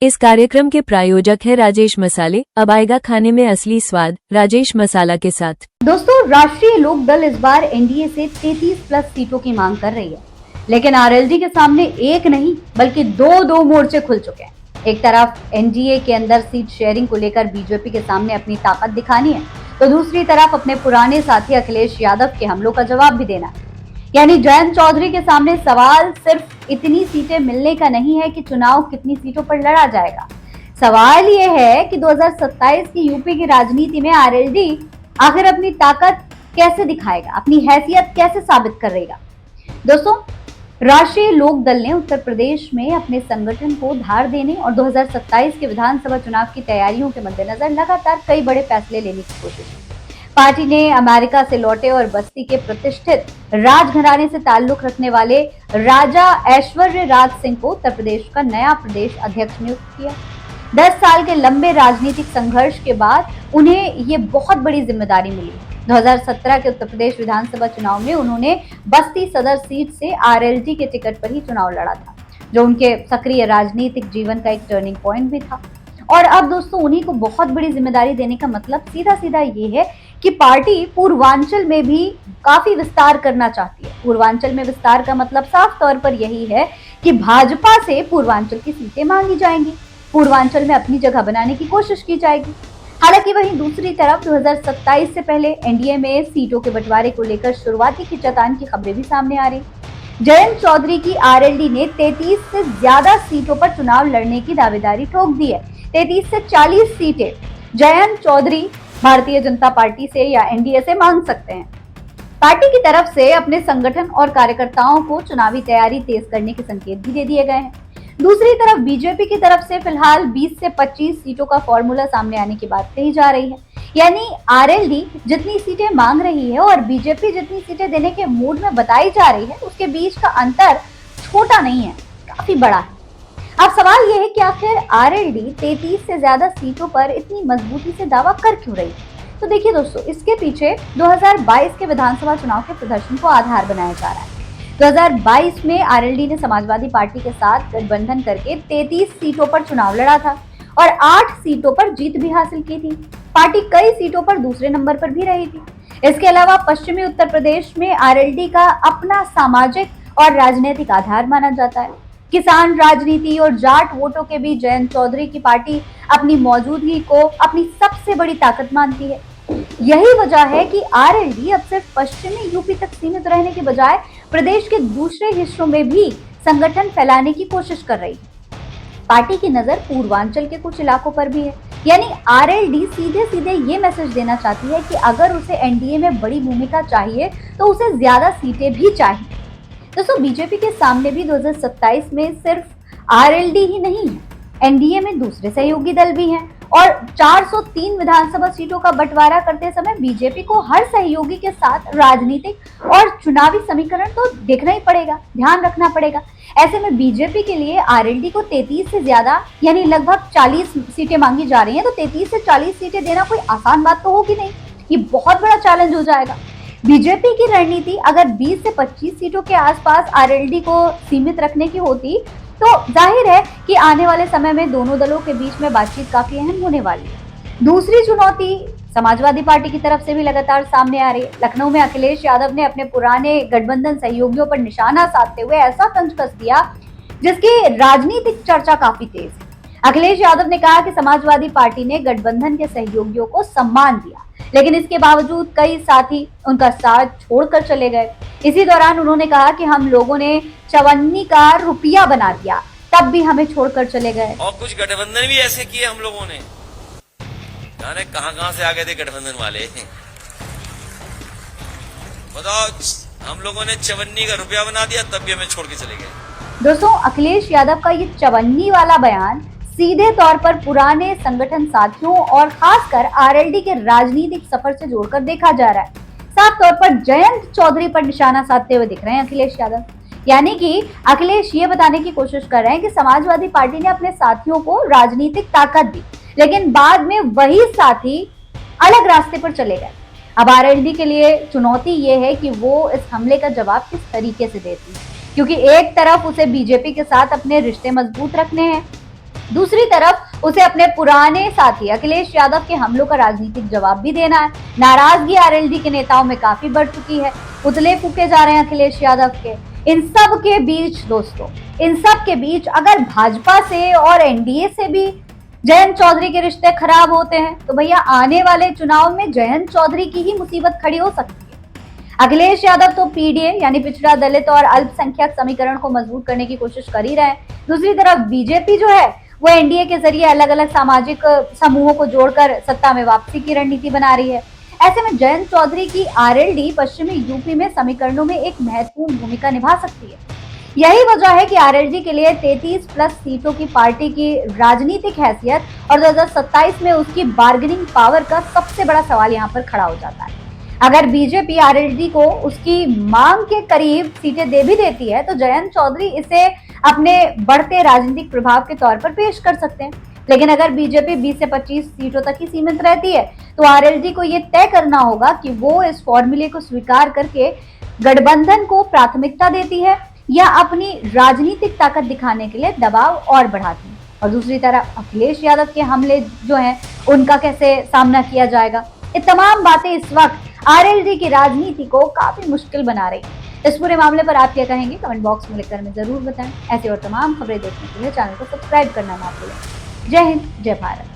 इस कार्यक्रम के प्रायोजक है राजेश मसाले। अब आएगा खाने में असली स्वाद राजेश मसाला के साथ। दोस्तों, राष्ट्रीय लोक दल इस बार एनडीए से 33 प्लस सीटों की मांग कर रही है, लेकिन आरएलडी के सामने एक नहीं बल्कि दो मोर्चे खुल चुके हैं। एक तरफ एनडीए के अंदर सीट शेयरिंग को लेकर बीजेपी के सामने अपनी ताकत दिखानी है, तो दूसरी तरफ अपने पुराने साथी अखिलेश यादव के हमलों का जवाब भी देना है। यानी जयंत चौधरी के सामने सवाल सिर्फ इतनी सीटें मिलने का नहीं है कि चुनाव कितनी सीटों पर लड़ा जाएगा। सवाल ये है कि 2027 की यूपी की राजनीति में आरएलडी आखिर अपनी ताकत कैसे दिखाएगा, अपनी हैसियत कैसे साबित करेगा। दोस्तों, राष्ट्रीय लोक दल ने उत्तर प्रदेश में अपने संगठन को धार देने और 2027 के विधानसभा चुनाव की तैयारियों के मद्देनजर लगातार कई बड़े फैसले लेने की कोशिश की। पार्टी ने अमेरिका से लौटे और बस्ती के प्रतिष्ठित राजघराने से ताल्लुक रखने वाले राजा ऐश्वर्य राज सिंह को उत्तर प्रदेश का नया प्रदेश अध्यक्ष नियुक्त किया। 10 साल के लंबे राजनीतिक संघर्ष के बाद उन्हें ये बहुत बड़ी जिम्मेदारी मिली। 2017 के उत्तर प्रदेश विधानसभा चुनाव में उन्होंने बस्ती सदर सीट से आरएलडी के टिकट पर ही चुनाव लड़ा था, जो उनके सक्रिय राजनीतिक जीवन का एक टर्निंग पॉइंट भी था। और अब दोस्तों, उन्हीं को बहुत बड़ी जिम्मेदारी देने का मतलब सीधा सीधा ये है कि पार्टी पूर्वांचल में भी काफी विस्तार करना चाहती है। पूर्वांचल में विस्तार का मतलब साफ तौर पर यही है कि भाजपा से पूर्वांचल की सीटें मांगी जाएंगी, पूर्वांचल में अपनी जगह बनाने की कोशिश की जाएगी। हालांकि वहीं दूसरी तरफ 2027 से पहले एनडीए में सीटों के बंटवारे को लेकर शुरुआती खींचातान की खबरें भी सामने आ रही। जयंत चौधरी की आरएलडी ने 33 से ज्यादा सीटों पर चुनाव लड़ने की दावेदारी ठोक दी है। 33 से 40 सीटें जयंत चौधरी भारतीय जनता पार्टी से या एनडीए से मांग सकते हैं। पार्टी की तरफ से अपने संगठन और कार्यकर्ताओं को चुनावी तैयारी तेज करने के संकेत भी दे दिए गए हैं। दूसरी तरफ बीजेपी की तरफ से फिलहाल 20 से 25 सीटों का फॉर्मूला सामने आने की बात कही जा रही है। यानी आरएलडी जितनी सीटें मांग रही है और बीजेपी जितनी सीटें देने के मूड में बताई जा रही है, उसके बीच का अंतर छोटा नहीं है, काफी बड़ा है। अब सवाल यह है कि आखिर आरएलडी 33 से ज्यादा सीटों पर इतनी मजबूती से दावा कर क्यों रही है। तो देखिए दोस्तों, इसके पीछे 2022 के विधानसभा चुनाव के प्रदर्शन को आधार बनाया जा रहा है। 2022 में आरएलडी ने समाजवादी पार्टी के साथ गठबंधन करके 33 सीटों पर चुनाव लड़ा था और 8 सीटों पर जीत भी हासिल की थी। पार्टी कई सीटों पर दूसरे नंबर पर भी रही थी। इसके अलावा पश्चिमी उत्तर प्रदेश में आरएलडी का अपना सामाजिक और राजनीतिक आधार माना जाता है। किसान राजनीति और जाट वोटों के बीच जयंत चौधरी की पार्टी अपनी मौजूदगी को अपनी सबसे बड़ी ताकत मानती है। यही वजह है कि आरएलडी अब सिर्फ पश्चिमी यूपी तक सीमित रहने के बजाय प्रदेश के दूसरे हिस्सों में भी संगठन फैलाने की कोशिश कर रही है। पार्टी की नजर पूर्वांचल के कुछ इलाकों पर भी है। यानी आरएलडी सीधे सीधे ये मैसेज देना चाहती है कि अगर उसे एनडीए में बड़ी भूमिका चाहिए तो उसे ज्यादा सीटें भी चाहिए। दोस्तों, बीजेपी के सामने भी 2027 में सिर्फ आरएलडी ही नहीं है, एनडीए में दूसरे सहयोगी दल भी हैं और 403 विधानसभा सीटों का बंटवारा करते समय बीजेपी को हर सहयोगी के साथ राजनीतिक और चुनावी समीकरण तो देखना ही पड़ेगा, ध्यान रखना पड़ेगा। ऐसे में बीजेपी के लिए आरएलडी को 33 से ज्यादा यानी लगभग 40 सीटें मांगी जा रही हैं, तो 33 से 40 सीटें देना कोई आसान बात तो होगी नहीं, ये बहुत बड़ा चैलेंज हो जाएगा। बीजेपी की रणनीति अगर 20 से 25 सीटों के आसपास आरएलडी को सीमित रखने की होती तो जाहिर है कि आने वाले समय में दोनों दलों के बीच में बातचीत काफी अहम होने वाली है। दूसरी चुनौती समाजवादी पार्टी की तरफ से भी लगातार सामने आ रही है। लखनऊ में अखिलेश यादव ने अपने पुराने गठबंधन सहयोगियों पर निशाना साधते हुए ऐसा तंज कस दिया जिसकी राजनीतिक चर्चा काफी तेज है। अखिलेश यादव ने कहा कि समाजवादी पार्टी ने गठबंधन के सहयोगियों को सम्मान दिया, लेकिन इसके बावजूद कई साथी उनका साथ छोड़कर चले गए। इसी दौरान उन्होंने कहा कि हम लोगों ने चवन्नी का रुपया बना दिया, तब भी हमें छोड़कर चले गए। और कुछ गठबंधन भी ऐसे किए हम लोगों ने, जाने कहां से आ गए थे गठबंधन वाले। बताओ, हम लोगों ने चवन्नी का रुपया बना दिया, तब भी हमें छोड़ के चले गए। दोस्तों, अखिलेश यादव का ये चवन्नी वाला बयान सीधे तौर पर पुराने संगठन साथियों और खासकर आरएलडी के राजनीतिक सफर से जोड़कर देखा जा रहा है। साफ तौर पर जयंत चौधरी पर निशाना साधते हुए दिख रहे हैं अखिलेश यादव। यानी कि अखिलेश ये बताने की कोशिश कर रहे हैं कि समाजवादी पार्टी ने अपने साथियों को राजनीतिक ताकत दी, लेकिन बाद में वही साथी अलग रास्ते पर चले गए। अब आरएलडी के लिए चुनौती ये है कि वो इस हमले का जवाब किस तरीके से देती है, क्योंकि एक तरफ उसे बीजेपी के साथ अपने रिश्ते मजबूत रखने हैं दूसरी तरफ उसे अपने पुराने साथी अखिलेश यादव के हमलों का राजनीतिक जवाब भी देना है। नाराजगी आरएलडी के नेताओं में काफी बढ़ चुकी है, पुतले फूके जा रहे हैं अखिलेश यादव के। इन सब के बीच दोस्तों, इन सब के बीच अगर भाजपा से और एनडीए से भी जयंत चौधरी के रिश्ते खराब होते हैं तो भैया आने वाले चुनाव में जयंत चौधरी की ही मुसीबत खड़ी हो सकती है। अखिलेश यादव तो पीडीए यानी पिछड़ा दलित और अल्पसंख्यक समीकरण को मजबूत करने की कोशिश कर ही रहे हैं। दूसरी तरफ बीजेपी जो है वो एनडीए के जरिए अलग अलग सामाजिक समूहों को जोड़कर सत्ता में वापसी की रणनीति बना रही है। ऐसे में जयंत चौधरी की आरएलडी पश्चिमी यूपी में समीकरणों में एक महत्वपूर्ण भूमिका निभा सकती है। यही वजह है कि आरएलडी के लिए 33 प्लस सीटों की पार्टी की राजनीतिक हैसियत और 2027 में उसकी बार्गेनिंग पावर का सबसे बड़ा सवाल यहाँ पर खड़ा हो जाता है। अगर बीजेपी आरएलडी को उसकी मांग के करीब सीटें दे भी देती है तो जयंत चौधरी इसे अपने बढ़ते राजनीतिक प्रभाव के तौर पर पेश कर सकते हैं। लेकिन अगर बीजेपी 20 से 25 सीटों तक ही सीमित रहती है तो आरएलडी को ये तय करना होगा कि वो इस फॉर्मूले को स्वीकार करके गठबंधन को प्राथमिकता देती है या अपनी राजनीतिक ताकत दिखाने के लिए दबाव और बढ़ाती है। और दूसरी तरफ अखिलेश यादव के हमले जो हैं उनका कैसे सामना किया जाएगा। ये तमाम बातें इस वक्त आरएलडी की राजनीति को काफी मुश्किल बना रही है। इस पूरे मामले पर आप क्या कहेंगे कमेंट बॉक्स में लिखकर हमें जरूर बताएं। ऐसे और तमाम खबरें देखने के लिए चैनल को सब्सक्राइब करना ना भूलें। जय हिंद, जय भारत।